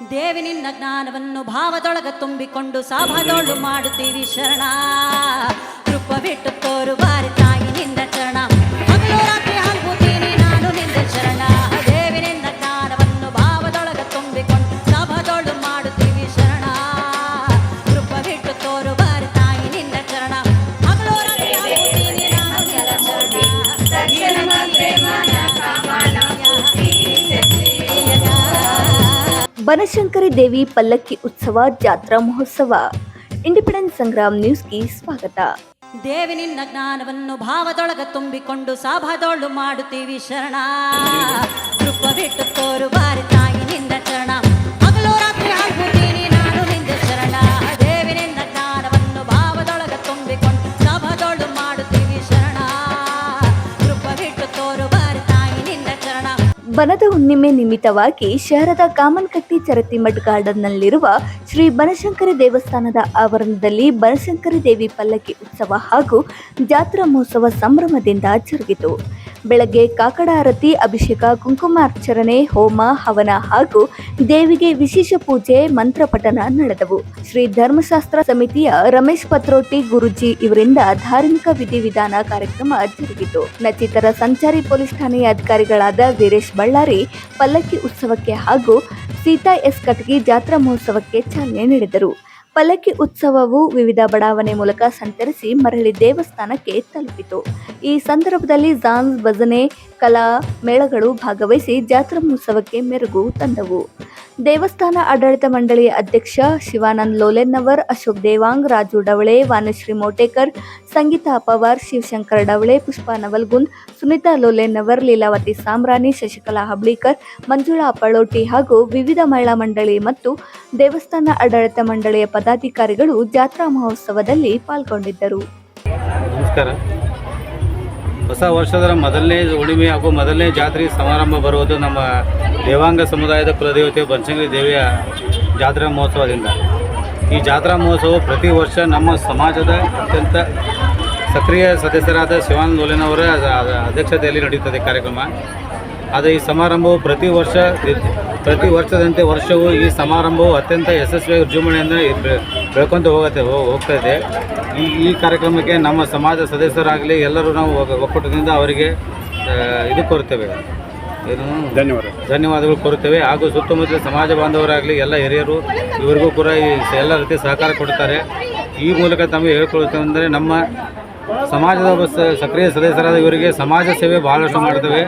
ದೇವಿ ನಿನ್ನ ಜ್ಞಾನವನ್ನು ಭಾವದೊಳಗ ತುಂಬಿಕೊಂಡು ಸಾಭದೊಳು ಮಾಡುತ್ತೀವಿ ಶರಣ. ಕೃಪ ಬಿಟ್ಟು ತೋರು ಬಾರಿ ತಾಯಿ ನಿನ್ನ ಚರಣ. ಹಗಲು ರಾತ್ರಿ ಹಾಲ್ಬುತ್ತೀನಿ ನಾನು ನಿನ್ನ ಶರಣ. ದೇವಿ ನಿನ್ನ ಜ್ಞಾನವನ್ನು ಭಾವದೊಳಗ ತುಂಬಿಕೊಂಡು ಸಾಭದೊಳು ಮಾಡುತ್ತೀವಿ ಶರಣ. ಕೃಪ ಬಿಟ್ಟು ತೋರು ಬಾರಿ ತಾಯಿ ನಿನ್ನ ಚರಣ. ಹಗಲು ರಾತ್ರಿ ಹಾಲ್ಬುತ್ತೀನಿ ನಾನು ನಿನ್ನ ಬನಶಂಕರಿ ದೇವಿ ಪಲ್ಲಕ್ಕಿ ಉತ್ಸವ ಜಾತ್ರಾ ಮಹೋತ್ಸವ. ಇಂಡಿಪೆಂಡೆಂಟ್ ಸಂಗ್ರಾಮ್ ನ್ಯೂಸ್ಗೆ ಸ್ವಾಗತ. ದೇವಿ ನಿನ್ನ ಜ್ಞಾನವನ್ನು ಭಾವದೊಳಗ ತುಂಬಿಕೊಂಡು ಸಾಭದೊಳು ಮಾಡುತ್ತೀವಿ ಶರಣ. ಕೃಪ ಬಿಟ್ಟು ತೋರು ಬಾರಿ ತಾಯಿ ನಿನ್ನ ಚರಣ. ಹಗಲು ರಾತ್ರಿ ಹಾಲ್ಬುತ್ತೀನಿ ನಾನು ನಿನ್ನ ಶರಣ. ದೇವಿ ನಿನ್ನ ಜ್ಞಾನವನ್ನು ಭಾವದೊಳಗ ತುಂಬಿಕೊಂಡು ಸಾಭದೊಳು ಮಾಡುತ್ತೀವಿ ಶರಣ. ಕೃಪ ಬಿಟ್ಟು ತೋರು ಬಾರಿ ತಾಯಿ ನಿನ್ನ ಚರಣ. ಬನದ ಹುಣ್ಣಿಮೆ ನಿಮಿತ್ತವಾಗಿ ಶಹರದ ಕಾಮನ್ಕಟ್ಟಿ ಚರತಿಮಠ್ ಗಾರ್ಡನ್ನಲ್ಲಿರುವ ಶ್ರೀ ಬನಶಂಕರಿ ದೇವಸ್ಥಾನದ ಆವರಣದಲ್ಲಿ ಬನಶಂಕರಿ ದೇವಿ ಪಲ್ಲಕ್ಕಿ ಉತ್ಸವ ಹಾಗೂ ಜಾತ್ರಾ ಮಹೋತ್ಸವ ಸಂಭ್ರಮದಿಂದ ಜರುಗಿತು. ಬೆಳಗ್ಗೆ ಕಾಕಡ ಆರತಿ, ಅಭಿಷೇಕ, ಕುಂಕುಮಾರ್ಚನೆ, ಹೋಮ, ಹವನ ಹಾಗೂ ದೇವಿಗೆ ವಿಶೇಷ ಪೂಜೆ, ಮಂತ್ರ ಪಠಣ ನಡೆದವು. ಶ್ರೀ ಧರ್ಮಶಾಸ್ತ್ರ ಸಮಿತಿಯ ರಮೇಶ್ ಪತ್ರೋಟಿ ಗುರುಜಿ ಇವರಿಂದ ಧಾರ್ಮಿಕ ವಿಧಿವಿಧಾನ ಕಾರ್ಯಕ್ರಮ ಜರುಗಿತು. ನಚಿತರ ಸಂಚಾರಿ ಪೊಲೀಸ್ ಠಾಣೆಯ ಅಧಿಕಾರಿಗಳಾದ ವೀರೇಶ್ ಬಳ್ಳಾರಿ ಪಲ್ಲಕ್ಕಿ ಉತ್ಸವಕ್ಕೆ ಹಾಗೂ ಸೀತಾ ಎಸ್ ಕಟಗಿ ಜಾತ್ರಾ ಮಹೋತ್ಸವಕ್ಕೆ ಚಾಲನೆ ನೀಡಿದರು. ಪಲ್ಲಕ್ಕಿ ಉತ್ಸವವು ವಿವಿಧ ಬಡಾವಣೆ ಮೂಲಕ ಸಂಚರಿಸಿ ಮರಳಿ ದೇವಸ್ಥಾನಕ್ಕೆ ತಲುಪಿತು. ಈ ಸಂದರ್ಭದಲ್ಲಿ ಜಾನ್ಸ್, ಭಜನೆ, ಕಲಾ ಮೇಳಗಳು ಭಾಗವಹಿಸಿ ಜಾತ್ರಾ ಮಹೋತ್ಸವಕ್ಕೆ ಮೆರುಗು ತಂದವು. ದೇವಸ್ಥಾನ ಆಡಳಿತ ಮಂಡಳಿಯ ಅಧ್ಯಕ್ಷ ಶಿವಾನಂದ್ ಲೋಲೆನ್ನವರ್, ಅಶೋಕ್ ದೇವಾಂಗ್, ರಾಜು ಡವಳೆ, ವಾನಶ್ರೀ ಮೋಟೇಕರ್, ಸಂಗೀತಾ ಪವಾರ್, ಶಿವಶಂಕರ್ ಡವಳೆ, ಪುಷ್ಪಾ ನವಲ್ಗುಂದ್, ಸುನೀತಾ ಲೋಲೆನ್ನವರ್, ಲೀಲಾವತಿ ಸಾಮ್ರಾಣಿ, ಶಶಿಕಲಾ ಹಬ್ಳೀಕರ್, ಮಂಜುಳಾ ಪಳೋಟಿ ಹಾಗೂ ವಿವಿಧ ಮಹಿಳಾ ಮಂಡಳಿ ಮತ್ತು ದೇವಸ್ಥಾನ ಆಡಳಿತ ಮಂಡಳಿಯ ಪದಾಧಿಕಾರಿಗಳು ಜಾತ್ರಾ ಮಹೋತ್ಸವದಲ್ಲಿ ಪಾಲ್ಗೊಂಡಿದ್ದರು. ನಮಸ್ಕಾರ. ಹೊಸ ವರ್ಷದ ಮೊದಲನೇ ಹುಣ್ಣಿಮೆ ಹಾಗೂ ಮೊದಲನೇ ಜಾತ್ರೆ ಸಮಾರಂಭ ಬರುವುದು ನಮ್ಮ ದೇವಾಂಗ ಸಮುದಾಯದ ಕುಲದೇವತೆ ಬನಶಂಕರಿ ದೇವಿಯ ಜಾತ್ರಾ ಮಹೋತ್ಸವದಿಂದ. ಈ ಜಾತ್ರಾ ಮಹೋತ್ಸವ ಪ್ರತಿ ವರ್ಷ ನಮ್ಮ ಸಮಾಜದ ಅತ್ಯಂತ ಸಕ್ರಿಯ ಸದಸ್ಯರಾದ ಶಿವಾನಂದ ಲೋಲೆನವರ ಅಧ್ಯಕ್ಷತೆಯಲ್ಲಿ ನಡೆಯುತ್ತದೆ ಕಾರ್ಯಕ್ರಮ. ಆದರೆ ಈ ಸಮಾರಂಭವು ಪ್ರತಿ ವರ್ಷದಂತೆ ವರ್ಷವೂ ಈ ಸಮಾರಂಭವು ಅತ್ಯಂತ ಯಶಸ್ವಿಯಾಗಿ ವಿಜೃಂಭಣೆಯಿಂದ ಬೆಳ್ಕೊಂತ ಹೋಗ್ತಾ ಇದೆ. ಈ ಕಾರ್ಯಕ್ರಮಕ್ಕೆ ನಮ್ಮ ಸಮಾಜ ಸದಸ್ಯರಾಗಲಿ ಎಲ್ಲರೂ ನಾವು ಒಕ್ಕೂಟದಿಂದ ಅವರಿಗೆ ಇದು ಕೋರುತ್ತೇವೆ, ಧನ್ಯವಾದಗಳು ಕೋರುತ್ತೇವೆ. ಹಾಗೂ ಸುತ್ತಮುತ್ತಲ ಸಮಾಜ ಬಾಂಧವರಾಗಲಿ ಎಲ್ಲ ಹಿರಿಯರು ಇವರಿಗೂ ಕೂಡ ಎಲ್ಲ ರೀತಿ ಸಹಕಾರ ಕೊಡುತ್ತಾರೆ. ಈ ಮೂಲಕ ತಮಗೆ ಹೇಳ್ಕೊಳ್ತೇವೆ ಅಂದರೆ ನಮ್ಮ ಸಮಾಜದ ಒಬ್ಬ ಸಕ್ರಿಯ ಸದಸ್ಯರಾದ ಇವರಿಗೆ ಸಮಾಜ ಸೇವೆ ಬಹಳಷ್ಟು ಮಾಡ್ತೇವೆ.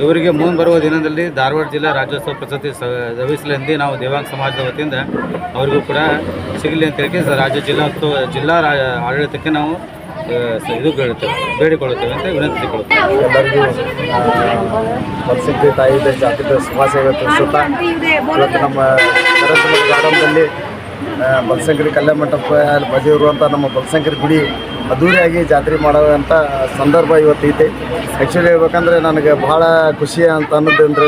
ಇವರಿಗೆ ಮುಂದೆ ಬರುವ ದಿನದಲ್ಲಿ ಧಾರವಾಡ ಜಿಲ್ಲಾ ರಾಜ್ಯೋತ್ಸವ ಪ್ರಶಸ್ತಿ ಲಭಿಸಲೆಂದು ನಾವು ದೇವಾಂಗ ಸಮಾಜದ ವತಿಯಿಂದ ಅವರಿಗೂ ಕೂಡ ಸಿಗಲಿ ಅಂತ ಹೇಳಿ ರಾಜ್ಯ ಜಿಲ್ಲಾ ಆಡಳಿತಕ್ಕೆ ನಾವು ಇದು ಬೇಡಿಕೊಳ್ಳುತ್ತೇವೆ ಅಂತ ವಿನಂತಿಸಿಕೊಳ್ಳುತ್ತೇವೆ. ಎಲ್ಲರಿಗೂ ಬನಶಂಕರಿ ತಾಯಿ ಜಾತ್ರೆ ಶುಭಾಶಯ ತಿಳಿಸುತ್ತಾ, ಇವತ್ತು ನಮ್ಮ ಚರತಿಮಠ್ ಗಾರ್ಡನ್ದಲ್ಲಿ ಬನಶಂಕರಿ ಕಲ್ಯಾಣ ಮಂಟಪ ಬದಿ ಇರುವಂಥ ನಮ್ಮ ಬನಶಂಕರಿ ಗುಡಿ ಅದ್ದೂರಿಯಾಗಿ ಜಾತ್ರೆ ಮಾಡೋವಂಥ ಸಂದರ್ಭ ಇವತ್ತೈತೆ. ಆ್ಯಕ್ಚುಲಿ ಹೇಳ್ಬೇಕಂದ್ರೆ ನನಗೆ ಭಾಳ ಖುಷಿ ಅಂತ ಅನ್ನೋದಂದ್ರೆ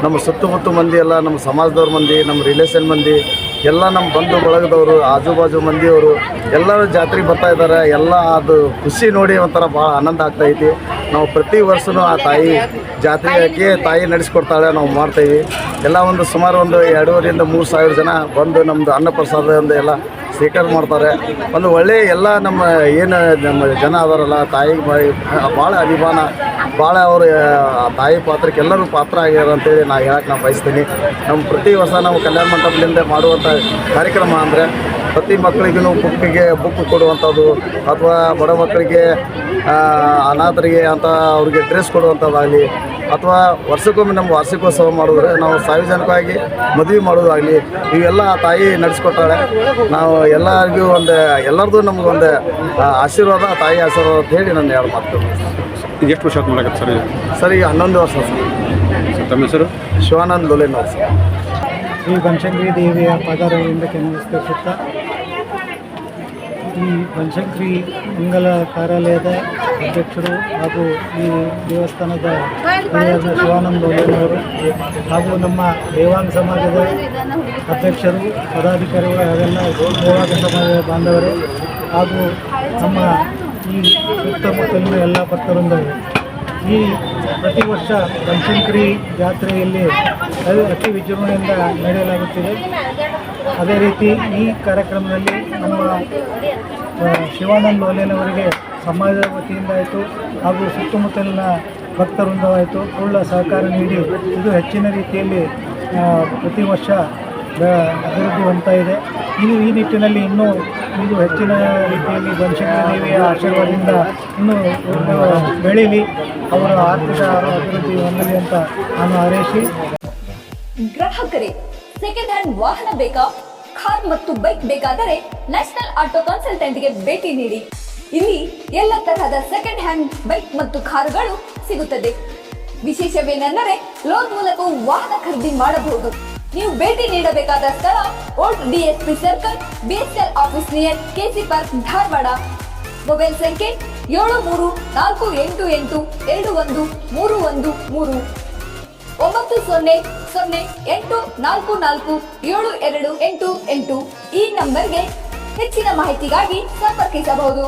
ನಮ್ಮ ಸುತ್ತಮುತ್ತ ಮಂದಿ ಎಲ್ಲ, ನಮ್ಮ ಸಮಾಜದವ್ರ ಮಂದಿ, ನಮ್ಮ ರಿಲೇಷನ್ ಮಂದಿ ಎಲ್ಲ, ನಮ್ಮ ಬಂಧು ಬಳಗದವರು, ಆಜು ಮಂದಿಯವರು ಎಲ್ಲರೂ ಜಾತ್ರೆಗೆ ಬರ್ತಾ ಇದ್ದಾರೆ. ಎಲ್ಲ ಅದು ಖುಷಿ ನೋಡಿ ಒಂಥರ ಭಾಳ ಆನಂದ ಆಗ್ತಾಯಿದೆ. ನಾವು ಪ್ರತಿ ವರ್ಷವೂ ಆ ತಾಯಿ ಜಾತ್ರೆಗೆ ತಾಯಿ ನಡೆಸ್ಕೊಡ್ತಾಳೆ, ನಾವು ಮಾಡ್ತೀವಿ. ಎಲ್ಲ ಸುಮಾರು 2,500-3,000 ಜನ ಬಂದು ನಮ್ಮದು ಅನ್ನಪ್ರಸಾದದಿಂದ ಎಲ್ಲ ಸ್ವೀಕಾರ ಮಾಡ್ತಾರೆ. ಒಳ್ಳೆಯ ಎಲ್ಲ ನಮ್ಮ ಜನ ಅದಾರಲ್ಲ ತಾಯಿಗೆ ಭಾಳ ಅಭಿಮಾನ, ಭಾಳ ಅವರು ತಾಯಿ ಪಾತ್ರಕ್ಕೆ ಎಲ್ಲರೂ ಪಾತ್ರ ಆಗ್ಯಾರ ಅಂತೇಳಿ ನಾನು ಬಯಸ್ತೀನಿ. ನಮ್ಮ ಪ್ರತಿ ವರ್ಷ ನಾವು ಕಲ್ಯಾಣ ಮಂಟಪದಿಂದ ಮಾಡುವಂಥ ಕಾರ್ಯಕ್ರಮ ಅಂದರೆ ಪ್ರತಿ ಮಕ್ಕಳಿಗೂ ಬುಕ್ ಕೊಡುವಂಥದ್ದು, ಅಥವಾ ಬಡ ಮಕ್ಕಳಿಗೆ ಅನಾಥರಿಗೆ ಅಂತ ಅವ್ರಿಗೆ ಡ್ರೆಸ್ ಕೊಡುವಂಥದ್ದಾಗಲಿ, ಅಥವಾ ವರ್ಷಕ್ಕೊಮ್ಮೆ ನಮ್ಮ ವಾರ್ಷಿಕೋತ್ಸವ ಮಾಡಿದ್ರೆ ನಾವು ಸಾರ್ವಜನಿಕವಾಗಿ ಮದುವೆ ಮಾಡೋದಾಗಲಿ, ಇವೆಲ್ಲ ತಾಯಿ ನಡೆಸ್ಕೊಟ್ಟಾಳೆ. ನಾವು ಎಲ್ಲರಿಗೂ ಎಲ್ಲರದು ನಮಗೊಂದು ಆಶೀರ್ವಾದ, ತಾಯಿ ಆಶೀರ್ವಾದ ಅಂತ ಹೇಳಿ ನಾನು ಎರಡು ಮಾತು. ಈಗ ಎಷ್ಟು ವರ್ಷ ಮಾಡಕತ್ತೆ ಸರ್? ಈಗ 11 ವರ್ಷ ಸರ್. ತಮ್ಮ ಹೆಸರು? ಶಿವಾನಂದ್ ಲೋಲೆನವರ್ ಸರ್. ಈ ಬನಶಂಕರಿ ದೇವಿಯ ಪಾದಾರವಿಂದ ನಮಸ್ಕರಿಸುತ್ತಾ, ಈ ಬನಶಂಕರಿ ಮಂಗಲ ಕಾರ್ಯಾಲಯದ ಅಧ್ಯಕ್ಷರು ಹಾಗೂ ಈ ದೇವಸ್ಥಾನದ ಶಿವಾನಂದ ಲೋಲೆನವರು ಹಾಗೂ ನಮ್ಮ ದೇವಾಂಗ ಸಮಾಜದ ಅಧ್ಯಕ್ಷರು, ಪದಾಧಿಕಾರಿಗಳು, ಹಾಗೆಲ್ಲ ದೇವಾಂಗ ಸಮಾಜದ ಬಾಂಧವರು ಹಾಗೂ ನಮ್ಮ ಈ ಸುತ್ತಮುತ್ತಲಿನ ಎಲ್ಲ ಭಕ್ತವೃಂದಗಳು ಈ ಪ್ರತಿ ವರ್ಷ ಬನಶಂಕರಿ ಜಾತ್ರೆಯಲ್ಲಿ ಅದು ಅತಿ ವಿಜೃಂಭಣೆಯಿಂದ ನಡೆಯಲಾಗುತ್ತಿದೆ. ಅದೇ ರೀತಿ ಈ ಕಾರ್ಯಕ್ರಮದಲ್ಲಿ ನಮ್ಮ ಶಿವಾನಂದ ಲೋಲೇನವರಿಗೆ ಸಮಾಜದ ವತಿಯಿಂದ ಆಯಿತು ಹಾಗೂ ಸುತ್ತಮುತ್ತಲಿನ ಭಕ್ತವೃಂದವಾಯಿತು ಪೂರ್ಣ ಸಹಕಾರ ನೀಡಿ ಇದು ಹೆಚ್ಚಿನ ರೀತಿಯಲ್ಲಿ ಪ್ರತಿ ವರ್ಷ ಅಭಿವೃದ್ಧಿ ಹೊಂದ್ತಾ ಇದೆ. ಈ ನಿಟ್ಟಿನಲ್ಲಿ ಇನ್ನೂ ಇದು ಹೆಚ್ಚಿನ ರೀತಿಯಲ್ಲಿ ಬನಶಂಕರಿ ದೇವಿಯ ಆಶೀರ್ವಾದದಿಂದ ಇನ್ನೂ ಬೆಳೀಲಿ, ಅವರ ಆರ್ಥಿಕ ಅಭಿವೃದ್ಧಿ ಹೊಂದಲಿ ಅಂತ ನಾನು ಹಾರೈಸಿ. ಗ್ರಾಹಕರೇ, ಸೆಕೆಂಡ್ ಹ್ಯಾಂಡ್ ವಾಹನ ಬೇಕಾ? ಕಾರ್ ಮತ್ತು ಬೈಕ್ ಬೇಕಾದರೆ ನ್ಯಾಷನಲ್ ಆಟೋ ಕನ್ಸಲ್ಟೆಂಟ್ಗೆ ಭೇಟಿ ನೀಡಿ. ಇಲ್ಲಿ ಎಲ್ಲ ತರಹದ ಸೆಕೆಂಡ್ ಹ್ಯಾಂಡ್ ಬೈಕ್ ಮತ್ತು ಕಾರುಗಳು ಸಿಗುತ್ತದೆ. ವಿಶೇಷವೇನೆಂದರೆ ಲೋನ್ ಮೂಲಕ ವಾಹನ ಖರೀದಿ ಮಾಡಬಹುದು. ನೀವು ಭೇಟಿ ನೀಡಬೇಕಾದ ಸ್ಥಳ old DSP circle, BSL office near KC park, Dharwad. Mobile ಸಂಖ್ಯೆ 7348821313 9008447288. ಈ ನಂಬರ್ಗೆ ಹೆಚ್ಚಿನ ಮಾಹಿತಿಗಾಗಿ ಸಂಪರ್ಕಿಸಬಹುದು.